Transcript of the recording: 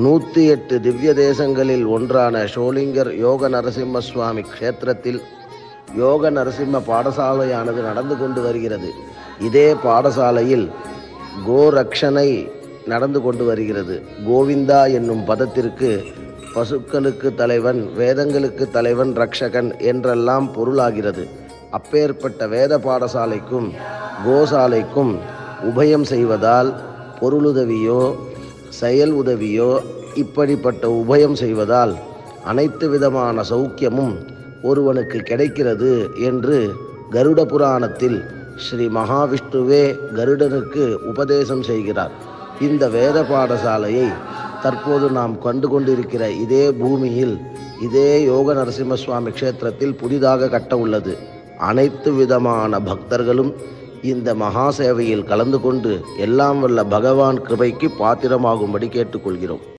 108 திவ்ய தேசங்களில் ஒன்றான ஷோலிங்கர் யோக நரசிம்ம சுவாமி க்ஷேத்திரத்தில் யோக நரசிம்ம பாடசாலையானது நடந்து கொண்டு வருகிறது. இதே பாடசாலையில் கோரக்ஷனை நடந்து கொண்டு வருகிறது. கோவிந்தா என்னும் பதத்திற்கு பசுக்களுக்கு தலைவன், வேதங்களுக்கு தலைவன், ரக்ஷகன் என்றெல்லாம் பொருளாகிறது. அப்பேற்பட்ட வேத பாடசாலைக்கும் கோசாலைக்கும் உபயம் செய்வதால் பொருளுதவியோ செயல் உதவியோ இப்படிப்பட்ட உபயம் செய்வதால் அனைத்து விதமான சௌக்கியமும் ஒருவனுக்கு கிடைக்கிறது என்று கருட புராணத்தில் ஸ்ரீ மகாவிஷ்ணுவே கருடனுக்கு உபதேசம் செய்கிறார். இந்த வேத பாடசாலையை தற்போது நாம் கண்டு கொண்டிருக்கிற இதே பூமியில் இதே யோக நரசிம்ம சுவாமி க்ஷேத்திரத்தில் புதிதாக கட்ட உள்ளது. அனைத்து விதமான பக்தர்களும் இந்த மகா சேவையில் கலந்து கொண்டு எல்லாம் வல்ல பகவான் கிருபைக்கு பாத்திரமாகும்படி கேட்டுக்கொள்கிறோம்.